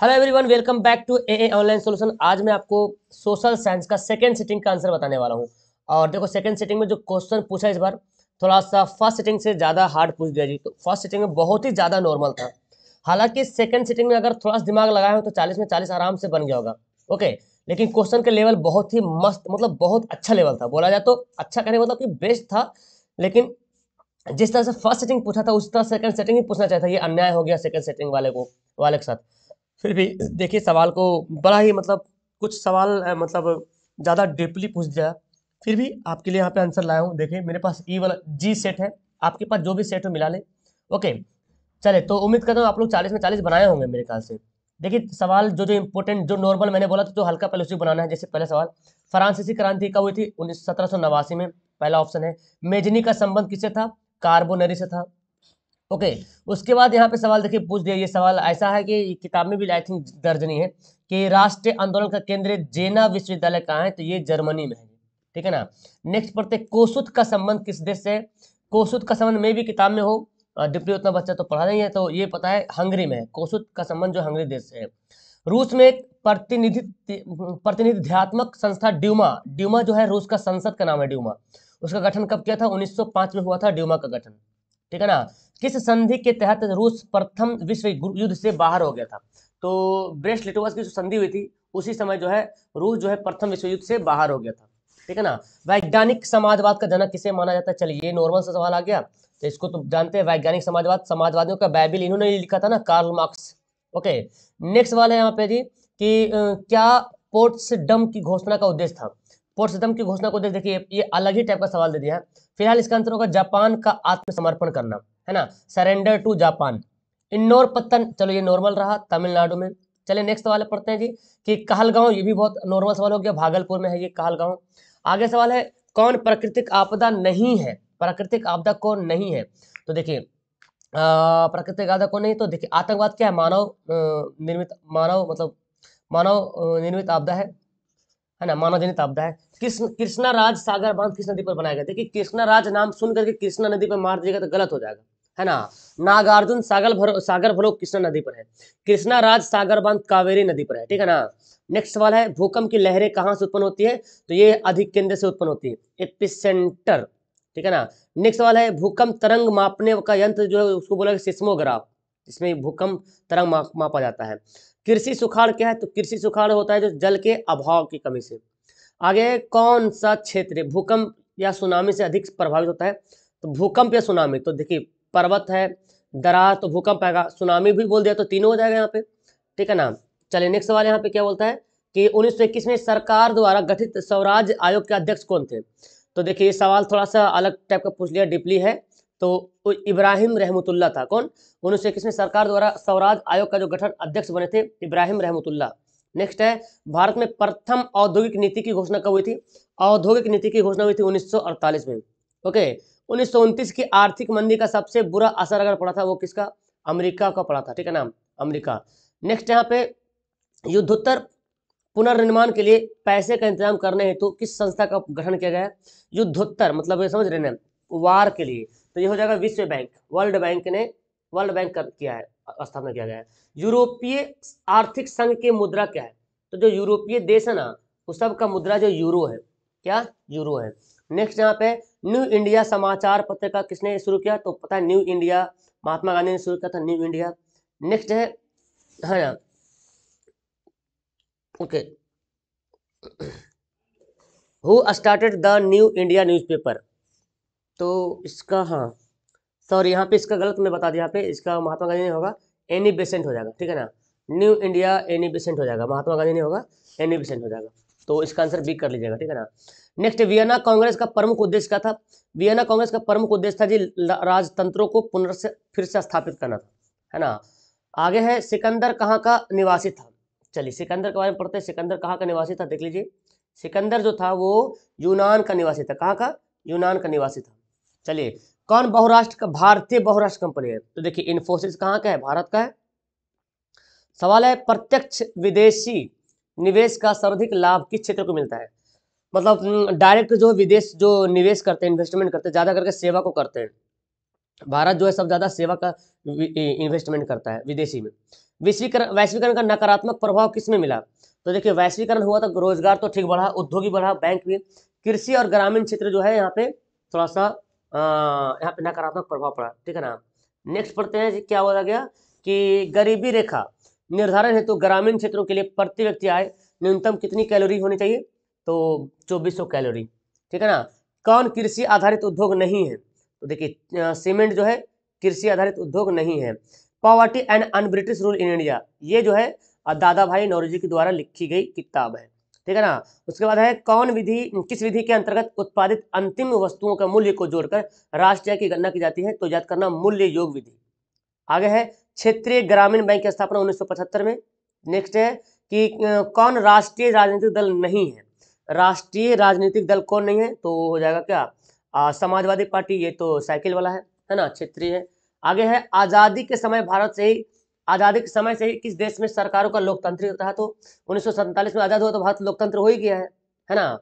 Hello everyone, welcome back to a online solution. आज मैं आपको सोशल साइंस का सेकंड सिटिंग का आंसर बताने वाला हूं। और देखो, सेकंड सिटिंग में जो क्वेश्चन पूछा इस बार थोड़ा सा फर्स्ट सिटिंग से ज़्यादा हार्ड पूछ दिया जी। तो फर्स्ट सिटिंग में बहुत ही ज़्यादा नॉर्मल था। हालांकि सेकंड सिटिंग में अगर थोड़ा सा दिमाग लगाए हो तो 40 में 40 आराम से बन गया होगा। ओके, लेकिन क्वेश्चन के लेवल बहुत ही मस्त, मतलब बहुत अच्छा लेवल था। बोला जाए तो अच्छा कहने मतलब कि बेस्ट था। लेकिन जिस तरह से फर्स्ट सेटिंग पूछा था उस तरह सेकंड सेटिंग ही पूछना चाहिए था। ये अन्याय हो गया सेकंड सेटिंग वाले के साथ। फिर भी देखिए, सवाल को बड़ा ही मतलब कुछ सवाल मतलब ज़्यादा डीपली पूछ दिया। फिर भी आपके लिए यहाँ पे आंसर लाया हूँ। देखिए, मेरे पास ई वाला जी सेट है, आपके पास जो भी सेट हो मिला ले। ओके, चले तो उम्मीद करता हूँ आप लोग 40 में 40 बनाए होंगे मेरे ख्याल से। देखिए, सवाल जो जो इंपॉर्टेंट, जो नॉर्मल मैंने बोला था, जो हल्का पहले उसी बनाना है। जैसे पहला सवाल, फ्रांसीसी क्रांति कब हुई थी? 1789 में, पहला ऑप्शन है। मेजनी का संबंध किससे था? कार्बोनरी से था। ओके, उसके बाद यहाँ पे सवाल देखिए पूछ दिया। ये सवाल ऐसा है कि किताब में भी आई थिंक दर्ज नहीं है कि राष्ट्रीय आंदोलन का केंद्र जेना विश्वविद्यालय कहाँ है? तो ये जर्मनी में है। ठीक है ना। नेक्स्ट पढ़ते, कोसुत का संबंध किस देश से है? कोसुत का संबंध में भी किताब में हो, डिप्टी उतना बच्चा तो पढ़ा नहीं है, तो ये पता है हंगरी में है। कोसुत का संबंध जो हंगरी देश से है। रूस में एक प्रतिनिधित्वात्मक संस्था ड्यूमा, ड्यूमा जो है रूस का संसद का नाम है ड्यूमा। उसका गठन कब किया था? 1905 में हुआ था ड्यूमा का गठन। ठीक है ना। किस संधि के तहत रूस प्रथम विश्व युद्ध से बाहर हो गया था? तो ब्रेस्ट लिटोवस की जो संधि हुई थी उसी समय जो है रूस जो है प्रथम विश्व युद्ध से बाहर हो गया था। ठीक है ना। वैज्ञानिक समाजवाद का जनक किसे माना जाता है? चलिए, ये नॉर्मल सा सवाल आ गया, तो इसको तो जानते हैं। वैज्ञानिक समाजवाद, समाजवादियों का बाइबिल इन्होंने लिखा था ना, कार्ल मार्क्स। ओके, नेक्स्ट सवाल है यहाँ पे जी कि क्या पोट्सडम की घोषणा का उद्देश्य था? पोट्सडम की घोषणा का उद्देश्य, देखिए ये अलग ही टाइप का सवाल दे दिया है। फिलहाल इसका आंसर होगा जापान का आत्मसमर्पण करना, है ना, सरेंडर टू जापान। इंदौर पत्तन, चलो ये नॉर्मल रहा, तमिलनाडु में। चलिए नेक्स्ट सवाल पढ़ते हैं जी कि कहलगांव, ये भी बहुत नॉर्मल सवाल हो गया, भागलपुर में है ये कहलगांव। आगे सवाल है, कौन प्राकृतिक आपदा नहीं है? प्राकृतिक आपदा कौन नहीं है? तो देखिए, प्राकृतिक आपदा कौन नहीं, तो देखिए आतंकवाद क्या है? मानव निर्मित, मानव मतलब मानव निर्मित आपदा है ना, मानव जनित आपदा है। कृष्णा राज सागर बांध किस नदी पर बनाया गया? देखिए, कृष्णा राज नाम सुन करके कृष्णा नदी पर मार दीजिएगा तो गलत हो जाएगा, है ना। नागार्जुन सागर भरोग कृष्णा नदी पर है। कृष्णा राज सागर बांध कावेरी नदी पर है। ठीक है ना। नेक्स्ट सवाल है, भूकंप की लहरें कहाँ से उत्पन्न होती है? तो ये अधिक केंद्र से उत्पन्न होती है, एपिसेंटर। ठीक है ना। नेक्स्ट सवाल है, भूकंप तरंग मापने का यंत्र जो है उसको बोला सिस्मोग्राफ, जिसमें भूकंप तरंग मापा जाता है। कृषि सुखाड़ क्या है? तो कृषि सुखाड़ होता है जो जल के अभाव की कमी से। आगे, कौन सा क्षेत्र भूकंप या सुनामी से अधिक प्रभावित होता है? तो भूकंप या सुनामी, तो देखिए पर्वत है, दरार, तो भूकंप आएगा। सुनामी भी बोल दिया तो तीनों हो जाएगा यहाँ पे। ठीक है ना। चलिए नेक्स्ट सवाल यहाँ पे क्या बोलता है कि 1921 में सरकार द्वारा गठित स्वराज आयोग के अध्यक्ष कौन थे? तो देखिए, ये सवाल थोड़ा सा अलग टाइप का पूछ लिया, डीपली है। तो इब्राहिम रहमतुल्लाह था। कौन? 1921 में सरकार द्वारा स्वराज आयोग का जो गठन अध्यक्ष बने थे, इब्राहिम रहमतुल्लाह। नेक्स्ट है, भारत में प्रथम औद्योगिक नीति की घोषणा कब हुई थी? औद्योगिक नीति की घोषणा हुई थी 1948 में। ओके, 1929 की आर्थिक मंदी का सबसे बुरा असर अगर पड़ा था वो किसका? अमेरिका का पड़ा था। ठीक है ना, अमेरिका। नेक्स्ट यहाँ पे, युद्धोत्तर पुनर्निर्माण के लिए पैसे का इंतजाम करने हेतु किस संस्था का गठन किया गया है? युद्धोत्तर मतलब ये समझ रहे हैं, वार के लिए, तो ये हो जाएगा विश्व बैंक, वर्ल्ड बैंक ने, वर्ल्ड बैंक किया है, स्थापना किया गया है। यूरोपीय आर्थिक संघ की मुद्रा क्या है? तो जो यूरोपीय देश है ना, उस सब का मुद्रा जो यूरो है। क्या? यूरो है। नेक्स्ट यहाँ पे, न्यू इंडिया समाचार पत्र का किसने शुरू किया? तो पता है, न्यू इंडिया, महात्मा गांधी ने शुरू किया था न्यू इंडिया। नेक्स्ट है ना, okay, who started the new India newspaper? तो इसका, हाँ सॉरी, यहाँ पे इसका गलत मैं बता दिया। यहाँ पे इसका महात्मा गांधी नहीं होगा, एनी बेसेंट हो जाएगा। ठीक है ना, न्यू इंडिया एनी बेसेंट हो जाएगा, महात्मा गांधी नहीं होगा, एनी बेसेंट हो जाएगा। तो इसका आंसर बी कर लीजिएगा। ठीक है ना। नेक्स्ट, वियना कांग्रेस का प्रमुख उद्देश्य क्या था? वियना कांग्रेस का प्रमुख उद्देश्य था जी राजतंत्रों को फिर से स्थापित करना था, है ना। आगे है, सिकंदर कहाँ का निवासी था? चलिए सिकंदर के बारे में पढ़ते हैं। सिकंदर कहाँ का निवासी था, देख लीजिए। सिकंदर जो था वो यूनान का निवासी था। कहाँ का? यूनान का निवासी था। चलिए, कौन बहुराष्ट्र का, भारतीय बहुराष्ट्र कंपनी है? तो देखिए, इन्फोसिस कहाँ का है? भारत का है। सवाल है, प्रत्यक्ष विदेशी निवेश का सर्वाधिक लाभ किस क्षेत्र को मिलता है? मतलब डायरेक्ट जो विदेश जो निवेश करते हैं, इन्वेस्टमेंट करते हैं, ज्यादा करके सेवा को करते हैं। भारत जो है सब ज्यादा सेवा का इन्वेस्टमेंट करता है विदेशी में। वैश्वीकरण का नकारात्मक प्रभाव किसमें मिला? तो देखिए वैश्वीकरण हुआ तो रोजगार तो ठीक बढ़ा, उद्योग भी बढ़ा, बैंक भी, कृषि और ग्रामीण क्षेत्र जो है यहाँ पे थोड़ा सा यहाँ पे नकारात्मक प्रभाव पड़ा, ठीक है ना। नेक्स्ट पढ़ते हैं जी, क्या बोला गया कि गरीबी रेखा निर्धारण हेतु ग्रामीण क्षेत्रों के लिए प्रति व्यक्ति आय न्यूनतम कितनी कैलोरी होनी चाहिए? तो 2400 कैलोरी, ठीक है ना। कौन कृषि आधारित उद्योग नहीं है? तो देखिए सीमेंट जो है कृषि आधारित उद्योग नहीं है। Poverty and un British rule in India, ये जो है दादा भाई नौरोजी के द्वारा लिखी गई किताब है, ठीक है ना। उसके बाद है कौन विधि, किस विधि के अंतर्गत उत्पादित अंतिम वस्तुओं का मूल्य को जोड़कर राष्ट्रीय की गणना की जाती है? तो याद करना मूल्य योग विधि। आगे है क्षेत्रीय ग्रामीण बैंक की स्थापना 1975 में। नेक्स्ट है कि कौन राष्ट्रीय राजनीतिक दल नहीं है? राष्ट्रीय राजनीतिक दल कौन नहीं है? तो हो जाएगा क्या समाजवादी पार्टी, ये तो साइकिल वाला है ना, क्षेत्रीय है। आगे है आजादी के समय किस देश में सरकारों का लोकतांत्रिक रहा? तो 1947 में आजाद हुआ तो भारत लोकतंत्र हो ही गया है ना।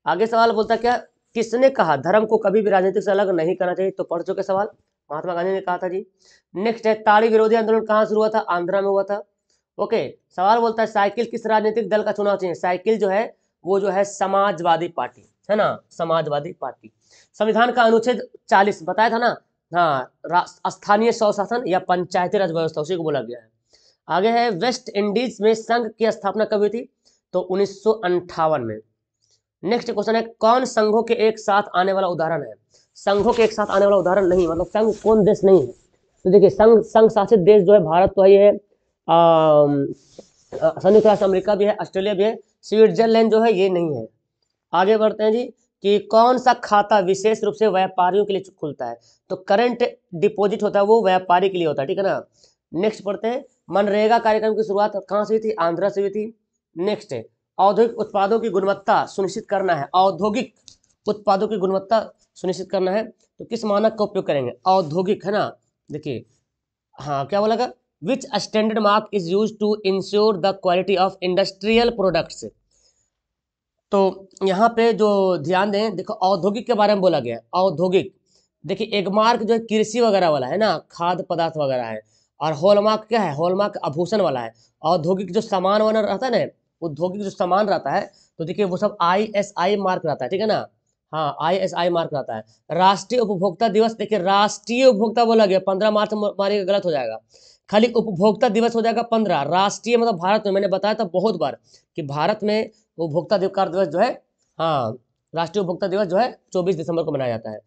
आगे सवाल बोलता क्या, किसने कहा धर्म को कभी भी राजनीति से अलग नहीं करना चाहिए? तो पढ़ चुके सवाल, महात्मा गांधी ने कहा था जी। नेक्स्ट है ताड़ी विरोधी आंदोलन कहाँ शुरू हुआ था? आंध्रा में हुआ था। ओके, सवाल बोलता है साइकिल किस राजनीतिक दल का चुनाव चाहिए? साइकिल जो है वो जो है समाजवादी पार्टी, है ना, समाजवादी पार्टी। संविधान का अनुच्छेद 40 बताया था ना, हाँ, स्थानीय स्वशासन या पंचायती राज व्यवस्था, उसी को बोला गया है। आगे है वेस्ट इंडीज में संघ की स्थापना कब हुई थी? तो 1958 में। नेक्स्ट क्वेश्चन है कौन संघों के एक साथ आने वाला उदाहरण है? संघों के एक साथ आने वाला उदाहरण नहीं, मतलब संघ कौन देश नहीं है? तो देखिए संघ शासित देश जो है भारत तो है, संयुक्त राष्ट्र अमेरिका भी है, ऑस्ट्रेलिया भी है, स्विट्जरलैंड जो है ये नहीं है। आगे बढ़ते हैं जी कि कौन सा खाता विशेष रूप से व्यापारियों के लिए खुलता है? तो करंट डिपॉजिट होता है वो व्यापारी के लिए होता है, ठीक है ना। नेक्स्ट पढ़ते हैं मनरेगा कार्यक्रम की शुरुआत कहाँ से हुई थी? आंध्रा से हुई थी। नेक्स्ट है औद्योगिक उत्पादों की गुणवत्ता सुनिश्चित करना है, औद्योगिक उत्पादों की गुणवत्ता सुनिश्चित करना है तो किस मानक का उपयोग करेंगे? औद्योगिक, है ना। देखिए हाँ, क्या बोला गया, which standard mark is use to ensure the quality of industrial products. तो यहाँ पे जो ध्यान दें, देखो औद्योगिक के बारे में बोला गया है, औद्योगिक। देखिए एक मार्क जो है कृषि वगैरह वाला है ना, खाद्य पदार्थ वगैरह है, और हॉलमार्क क्या है? हॉलमार्क आभूषण वाला है। औद्योगिक जो सामान वाना रहता है ना, औद्योगिक जो सामान रहता है, तो देखिए वो सब ISI मार्क रहता है, ठीक है ना। हाँ, ISI मार्क रहता है। राष्ट्रीय उपभोक्ता दिवस, देखिए राष्ट्रीय उपभोक्ता बोला गया, 15 मार्च मारिएगा गलत हो जाएगा, खाली उपभोक्ता दिवस हो जाएगा 15। राष्ट्रीय मतलब भारत में, मैंने बताया था बहुत बार कि भारत में उपभोक्ता अधिकार दिवस जो है, हाँ, राष्ट्रीय उपभोक्ता दिवस जो है 24 दिसंबर को मनाया जाता है।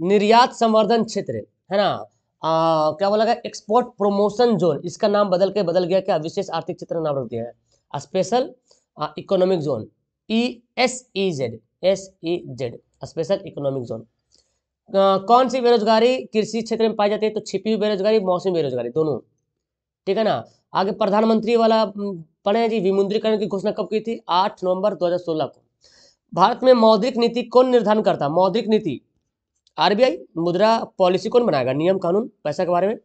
निर्यात संवर्धन क्षेत्र, है ना, क्या बोला गया, एक्सपोर्ट प्रमोशन जोन, इसका नाम बदल गया क्या? विशेष आर्थिक क्षेत्र नाम रख दिया है, special economic zone, ESEZ, special economic zone. कौन सी बेरोजगारी कृषि क्षेत्र में पाई जाती है? तो छिपी हुई बेरोजगारी, मौसमी बेरोजगारी, दोनों, ठीक है ना। आगे प्रधानमंत्री वाला पढ़े जी, विमुद्रीकरण की घोषणा कब की थी? 8 नवंबर 2016 को। भारत में मौद्रिक नीति कौन निर्धारण करता है? मौद्रिक नीति RBI। मुद्रा पॉलिसी कौन बनाएगा? नियम कानून पैसा के बारे में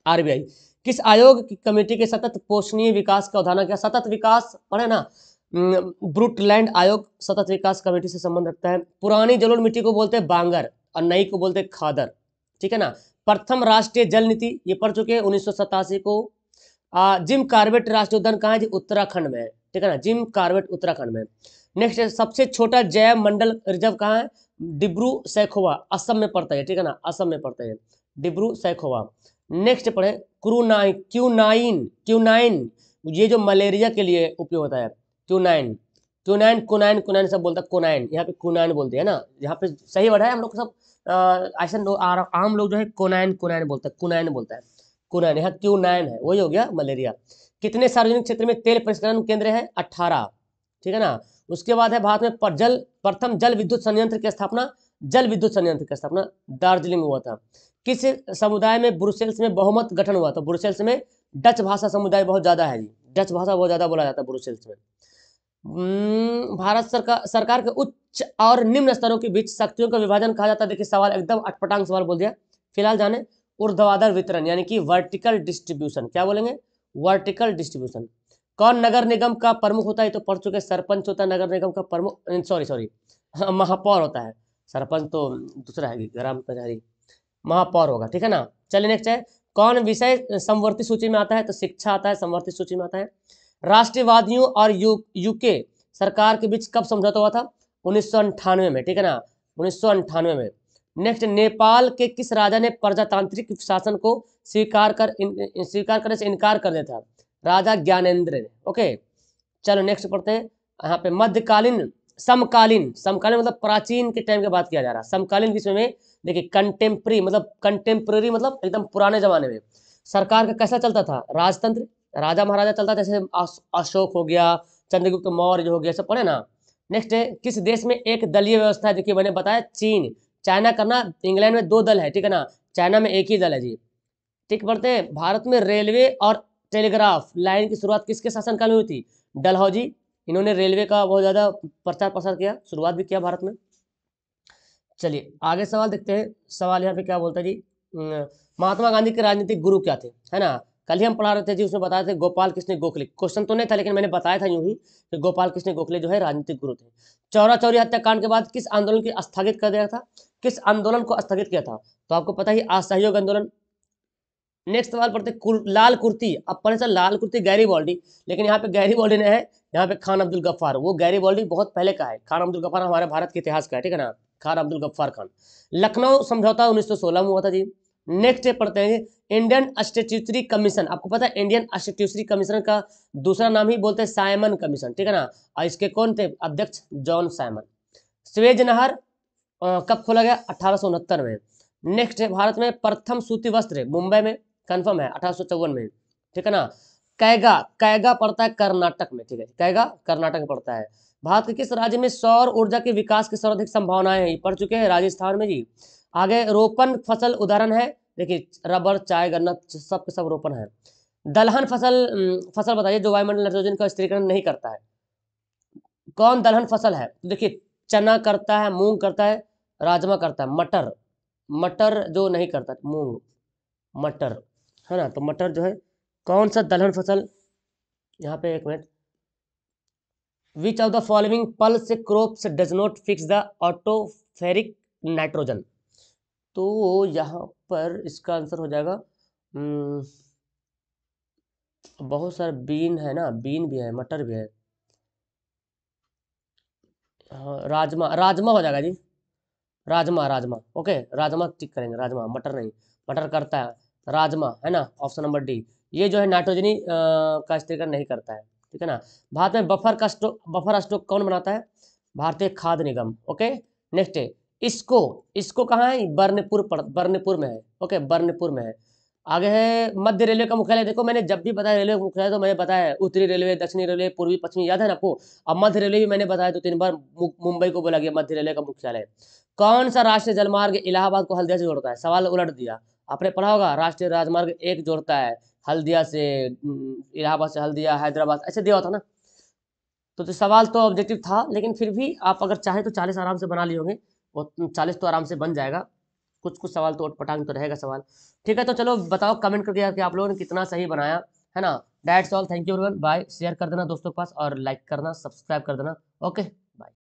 RBI। किस आयोग की कमेटी के सतत पोषणीय विकास का अवधारणा किया? सतत विकास पढ़े ना, ब्रूटलैंड आयोग सतत विकास कमेटी से संबंध रखता है। पुरानी जलोढ़ मिट्टी को बोलते हैं बांगर और नई को बोलते हैं खादर, ठीक है ना। प्रथम राष्ट्रीय जल नीति ये पढ़ चुके हैं 1987 को। जिम कार्बेट राष्ट्रीय उद्यान कहाँ है जी? उत्तराखंड में है, ठीक है ना, जिम कार्बेट उत्तराखंड में। नेक्स्ट सबसे छोटा जैव मंडल रिजर्व कहाँ है? डिब्रू सैखोवा, असम में पड़ता है, ठीक है ना, असम में पड़ता है डिब्रू सैखोवा। नेक्स्ट पढ़े क्यूनाइन, ये जो मलेरिया के लिए उपयोग होता है, कुनाइन सब बोलता है, कोनाइन, यहाँ पे कुनाइन बोलते हैं ना, यहाँ पे सही वर्ड है, हम लोग सब ऐसे आम लोग जो है कोनाइन बोलता है, कुनाइन बोलता है, कुनाइन, यहाँ क्यूनाइन है, वही हो गया मलेरिया। कितने सार्वजनिक क्षेत्र में तेल परिष्करण केंद्र है? 18, ठीक है ना। उसके बाद है भारत में प्रथम जल विद्युत संयंत्र की स्थापना, दार्जिलिंग हुआ था। किस समुदाय में ब्रुसेल्स में बहुमत गठन हुआ था? ब्रुसेल्स में डच भाषा समुदाय बहुत ज्यादा है जी, डच भाषा बहुत ज्यादा बोला जाता है ब्रुसेल्स में। भारत सरकार के उच्च और निम्न स्तरों के बीच शक्तियों का विभाजन कहा जाता है। देखिए सवाल एकदम अटपटांग सवाल बोल दिया। फिलहाल जाने ऊर्ध्वाधर वितरण यानी कि वर्टिकल डिस्ट्रीब्यूशन, क्या बोलेंगे? Vertical distribution. कौन नगर निगम का प्रमुख होता है? तो पढ़ चुके, सरपंच होता है नगर निगम का प्रमुख, सॉरी महापौर होता है, सरपंच तो दूसरा है, ग्राम पंचायत, महापौर होगा, ठीक है ना। चलिए नेक्स्ट है कौन विषय समवर्ती सूची में आता है? तो शिक्षा आता है, समवर्ती सूची में आता है। राष्ट्रवादियों और यूके सरकार के बीच कब समझौता हुआ था? 1998 में, ठीक है ना, 1998 में। नेक्स्ट, नेपाल के किस राजा ने प्रजातांत्रिक शासन को स्वीकार करने से इनकार कर दिया था? राजा ज्ञानेंद्र ने। ओके, चलो नेक्स्ट पढ़ते हैं। यहाँ पे मध्यकालीन, समकालीन, समकालीन मतलब प्राचीन के टाइम की बात किया जा रहा है। समकालीन विश्व में देखिए कंटेम्प्रेरी मतलब एकदम पुराने जमाने में सरकार का कैसा चलता था? राजतंत्र, राजा महाराजा चलता था, जैसे अशोक हो गया, चंद्रगुप्त मौर्य हो गया, सब पढ़े ना। नेक्स्ट है, किस देश में एक दलीय व्यवस्था है? देखिए मैंने बताया चीन, चाइना करना, इंग्लैंड में 2 दल है, ठीक है ना, चाइना में 1 ही दल है जी। ठीक, पढ़ते हैं। भारत में रेलवे और टेलीग्राफ लाइन की शुरुआत किसके शासनकाल में हुई थी? डलहौजी। इन्होंने रेलवे का बहुत ज्यादा प्रचार प्रसार किया, शुरुआत भी किया भारत में। चलिए आगे सवाल देखते हैं। सवाल यहाँ पे क्या बोलता है जी, महात्मा गांधी के राजनीतिक गुरु क्या थे, है ना। कल ही हम पढ़ा रहे थे जी, उसमें बताए थे गोपाल कृष्ण गोखले। क्वेश्चन तो नहीं था लेकिन मैंने बताया था यूं ही कि गोपाल कृष्ण गोखले जो है राजनीतिक गुरु थे। चौरा चौरी हत्याकांड के बाद किस आंदोलन की स्थगित कर दिया था? किस आंदोलन को स्थगित किया था? तो आपको पता ही, असहयोग आंदोलन। नेक्स्ट सवाल पढ़ते, लाल कुर्ती। अब पढ़े सर लाल कुर्ती गैरीबॉल्डी, लेकिन यहाँ पे गैरीबॉल्डी नहीं है, यहाँ पे खान अब्दुल गफ्फार। वो गैरीबॉल्डी बहुत पहले का है, खान अब्दुल गफ्फार हमारे भारत के इतिहास का है, ठीक है ना, खान अब्दुल गफ्फार खान। लखनऊ समझौता 1916 में हुआ था जी। नेक्स्ट पढ़ते हैं, इंडियन स्टैट्यूटरी कमीशन। आपको पता है इंडियन स्टैट्यूटरी कमीशन का दूसरा नाम ही बोलते हैं साइमन कमीशन, ठीक है ना। और इसके कौन थे अध्यक्ष? John Simon. स्वेज नहर कब खोला गया? 1869 में। नेक्स्ट है, भारत में प्रथम सूती वस्त्र मुंबई में, कंफर्म है, 1854 में, ठीक है ना। कैगा, कैगा पड़ता है कर्नाटक में, ठीक है, कैगा कर्नाटक में पड़ता है। भारत के किस राज्य में सौर ऊर्जा के विकास की सर्वाधिक संभावनाएं हैं? पढ़ चुके हैं, राजस्थान में जी। आगे रोपण फसल उदाहरण है, देखिए रबर, चाय, गन्ना, सब के सब रोपण है। दलहन फसल बताइए जो वायुमंडल नाइट्रोजन का स्थिरीकरण नहीं करता है। कौन दलहन फसल है? तो देखिए चना करता है, मूंग करता है, राजमा करता है, मटर, मटर जो नहीं करता, मूंग, मटर, है ना। तो मटर जो है कौन सा दलहन फसल? यहाँ पे एक minute, which of the following pulse crops does not fix the atmospheric nitrogen? तो यहाँ पर इसका आंसर हो जाएगा बहुत सारे बीन है ना, बीन भी है, मटर भी है, हाँ, राजमा, राजमा हो जाएगा जी, राजमा, राजमा। ओके, राजमा टिक करेंगे, राजमा, मटर नहीं, मटर करता है, राजमा, है ना, ऑप्शन नंबर डी। ये जो है नाइट्रोजनी का स्थिरीकरण नहीं करता है, ठीक है ना। भारत में बफर स्टॉक कौन बनाता है? भारतीय खाद्य निगम। ओके, नेक्स्ट है, इसको कहाँ है? बर्नपुर में है। ओके, बर्नपुर में है। आगे है मध्य रेलवे का मुख्यालय। देखो मैंने जब भी बताया रेलवे का मुख्यालय तो मैंने बताया उत्तरी रेलवे, दक्षिणी रेलवे, पूर्वी पश्चिमी, याद है ना आपको। अब मध्य रेलवे भी मैंने बताया तो 3 बार मुंबई को बोला गया मध्य रेलवे का मुख्यालय। कौन सा राष्ट्रीय जलमार्ग इलाहाबाद को हल्दिया से जोड़ता है? सवाल उलट दिया, आपने पढ़ा होगा, राष्ट्रीय राजमार्ग 1 जोड़ता है हल्दिया से, इलाहाबाद से हल्दिया, हैदराबाद, ऐसे दिया होता ना। तो सवाल तो ऑब्जेक्टिव था लेकिन फिर भी आप अगर चाहे तो 40 आराम से बना लिए होंगे, और 40 तो आराम से बन जाएगा। कुछ कुछ सवाल तो अटपटांग तो रहेगा सवाल। ठीक है, तो चलो बताओ कमेंट करके कि आप लोगों ने कितना सही बनाया, है ना। That's all, thank you everyone, bye. Share कर देना दोस्तों के पास और लाइक करना, सब्सक्राइब कर देना। ओके।